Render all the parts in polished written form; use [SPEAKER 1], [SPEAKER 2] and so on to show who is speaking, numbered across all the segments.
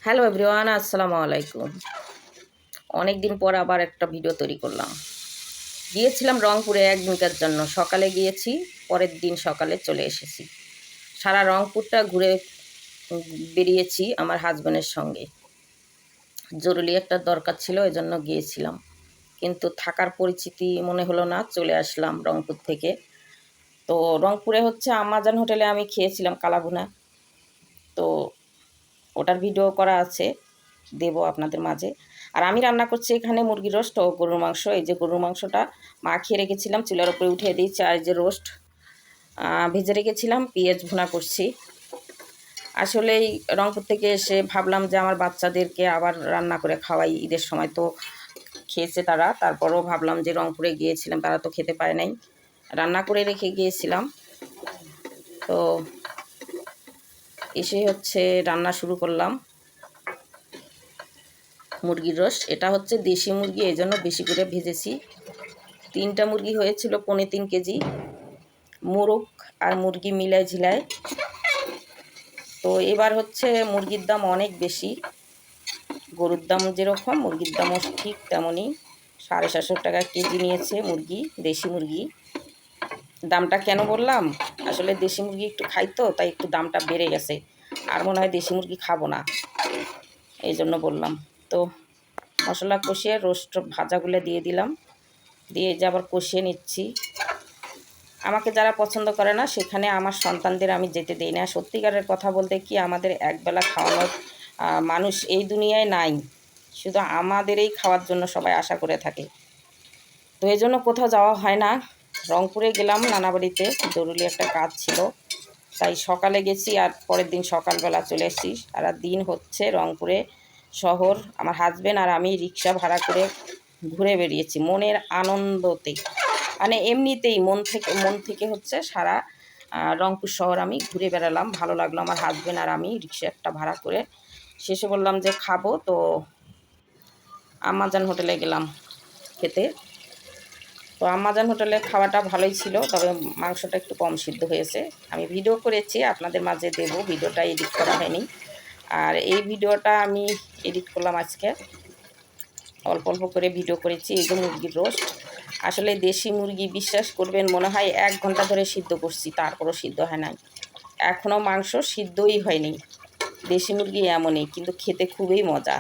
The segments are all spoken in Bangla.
[SPEAKER 1] হ্যালো এভরিওয়ান, আসসালামু আলাইকুম। অনেক দিন পর আবার একটা ভিডিও তৈরি করলাম। গিয়েছিলাম রংপুরে একদিনকার জন্য। সকালে গিয়েছি, পরের দিন সকালে চলে এসেছি। সারা রংপুরটা ঘুরে বেরিয়েছি আমার হাজব্যান্ডের সঙ্গে। জরুরি একটা দরকার ছিল, এজন্য গিয়েছিলাম। কিন্তু থাকার পরিচিতি মনে হলো না, চলে আসলাম রংপুর থেকে। তো রংপুরে হচ্ছে আমাজন হোটেলে আমি খেয়েছিলাম কালাভুনা। তো ওটার ভিডিও করা আছে, দেব আপনাদের মাঝে। আর আমি রান্না করছি এখানে মুরগির রোস্ট ও গরুর মাংস। এই যে গরুর মাংসটা মাখিয়ে রেখেছিলাম, চুলার উপরে উঠিয়ে দিয়েছি। আর এই যে রোস্ট ভেজে রেখেছিলাম, পেঁয়াজ ভুনা করছি। আসলেই রংপুর থেকে এসে ভাবলাম যে আমার বাচ্চাদেরকে আবার রান্না করে খাওয়াই। ঈদের সময় তো খেয়েছে তারা, তারপরও ভাবলাম যে রংপুরে গিয়েছিলাম, তারা তো খেতে পারে নাই, রান্না করে রেখে গিয়েছিলাম। তো এসে হচ্ছে রান্না শুরু করলাম। মুরগির রোস্ট, এটা হচ্ছে দেশি মুরগি, এই জন্য বেশি করে ভেজেছি। 3টা মুরগি হয়েছিল 3.25 কেজি, মোরগ আর মুরগি মিলায় ঝিলায়। তো এবার হচ্ছে মুরগির দাম অনেক বেশি। গরুর দাম যেরকম মুরগির দামও ঠিক তেমনই। 750 টাকা কেজি নিয়েছে মুরগি, দেশি মুরগি। দামটা কেন বললাম, আসলে দেশি মুরগি একটু খাই তো, তাই একটু দামটা বেড়ে গেছে। আর মনে হয় দেশি মুরগি খাবো না, এই জন্য বললাম। তো মশলা কষিয়ে রোস্ট ভাজাগুলো দিয়ে দিলাম, দিয়ে যে আবার কষিয়ে নিচ্ছি। আমাকে যারা পছন্দ করে না, সেখানে আমার সন্তানদের আমি যেতে দিই না। সত্যিকারের কথা বলতে কি, আমাদের একবেলা খাওয়ানোর মানুষ এই দুনিয়ায় নাই, শুধু আমাদেরই খাওয়ার জন্য সবাই আশা করে থাকে। তো এই জন্য কোথাও যাওয়া হয় না। রংপুরে গেলাম নানাবাড়িতে, জরুরি একটা কাজ ছিল, তাই সকালে গেছি আর পরের দিন সকালবেলা চলে এসেছি। সারা দিন হচ্ছে রংপুরে শহর আমার হাজব্যান্ড আর আমি রিক্সা ভাড়া করে ঘুরে বেরিয়েছি মনের আনন্দতে। মানে এমনিতেই মন থেকে হচ্ছে সারা রংপুর শহর আমি ঘুরে বেড়ালাম। ভালো লাগলো। আমার হাজব্যান্ড আর আমি রিক্সা একটা ভাড়া করে শেষে বললাম যে খাবো, তো আমাজন হোটেলে গেলাম খেতে। তো আমাজন হোটেলে খাওয়াটা ভালোই ছিল, তবে মাংসটা একটু কম সিদ্ধ হয়েছে। আমি ভিডিও করেছি, আপনাদের মাঝে দেব। ভিডিওটা এডিট করা হয়নি, আর এই ভিডিওটা আমি এডিট করলাম আজকে। অল্প অল্প করে ভিডিও করেছি। এই যে মুরগির রোস্ট, আসলে দেশি মুরগি বিশ্বাস করবেন, মনে হয় 1 ঘন্টা ধরে সিদ্ধ করছি, তারপরও সিদ্ধ হয় নাই। এখনও মাংস সিদ্ধই হয়নি। দেশি মুরগি এমনই, কিন্তু খেতে খুবই মজা।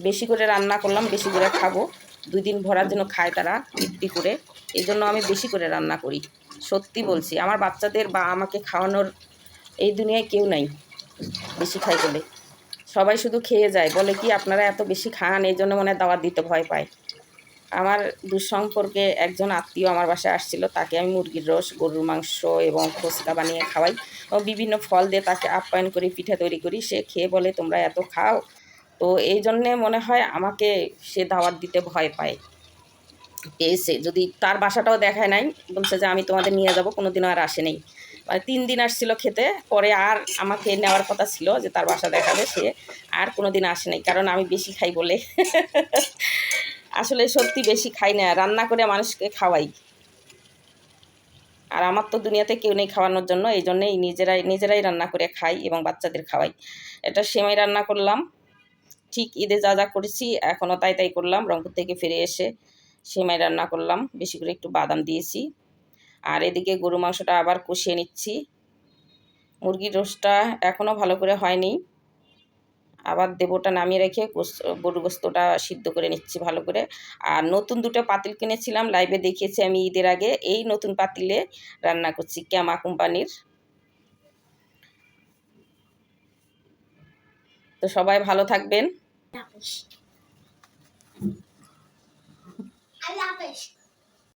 [SPEAKER 1] বেশি করে রান্না করলাম, বেশি করে খাবো। 2 দিন ভরার জন্য খায় তারা তৃপ্তি করে, এই জন্য আমি বেশি করে রান্না করি। সত্যি বলছি, আমার বাচ্চাদের বা আমাকে খাওয়ানোর এই দুনিয়ায় কেউ নাই বেশি খাই বলে। সবাই শুধু খেয়ে যায়, বলে কি আপনারা এত বেশি খান, এই জন্য মনে হয় দাওয়াত দিতে ভয় পায়। আমার দুঃসম্পর্কে একজন আত্মীয় আমার বাসায় আসছিল, তাকে আমি মুরগির রোস্ট, গরুর মাংস এবং ফুচকা বানিয়ে খাওয়াই এবং বিভিন্ন ফল দিয়ে তাকে আপ্যায়ন করি, পিঠা তৈরি করি। সে খেয়ে বলে তোমরা এত খাও। তো এই জন্যে মনে হয় আমাকে সে দাওয়াত দিতে ভয় পায়। এসে যদি তার বাসাটাও দেখায় নাই, বলছে যে আমি তোমাদের নিয়ে যাব, কোনো দিনও আর আসে নাই। মানে 3 দিন আসছিল খেতে, পরে আর আমাকে নেওয়ার কথা ছিল যে তার বাসা দেখাবে, সে আর কোনো দিন আসে নাই, কারণ আমি বেশি খাই বলে। আসলে সত্যি বেশি খাই না, রান্না করে মানুষকে খাওয়াই। আর আমার তো দুনিয়াতে কেউ নেই খাওয়ানোর জন্য, এই জন্যেই নিজেরাই রান্না করে খাই এবং বাচ্চাদের খাওয়াই। এটা সেমাই রান্না করলাম, ঠিক ঈদে যা যা করেছি এখনও তাই তাই করলাম। রংপুর থেকে ফিরে এসে সেমাই রান্না করলাম, বেশি করে একটু বাদাম দিয়েছি। আর এদিকে গরু মাংসটা আবার কষিয়ে নিচ্ছি। মুরগির রোস্টটা এখনও ভালো করে হয়নি, আবার দেবটা নামিয়ে রেখে গরু গোস্তটা সিদ্ধ করে নিচ্ছি ভালো করে। আর নতুন 2টা পাতিল কিনেছিলাম, লাইভে দেখিয়েছি আমি ঈদের আগে। এই নতুন পাতিলে রান্না করছি, ক্যামা কোম্পানির। তো সবাই ভালো থাকবেন।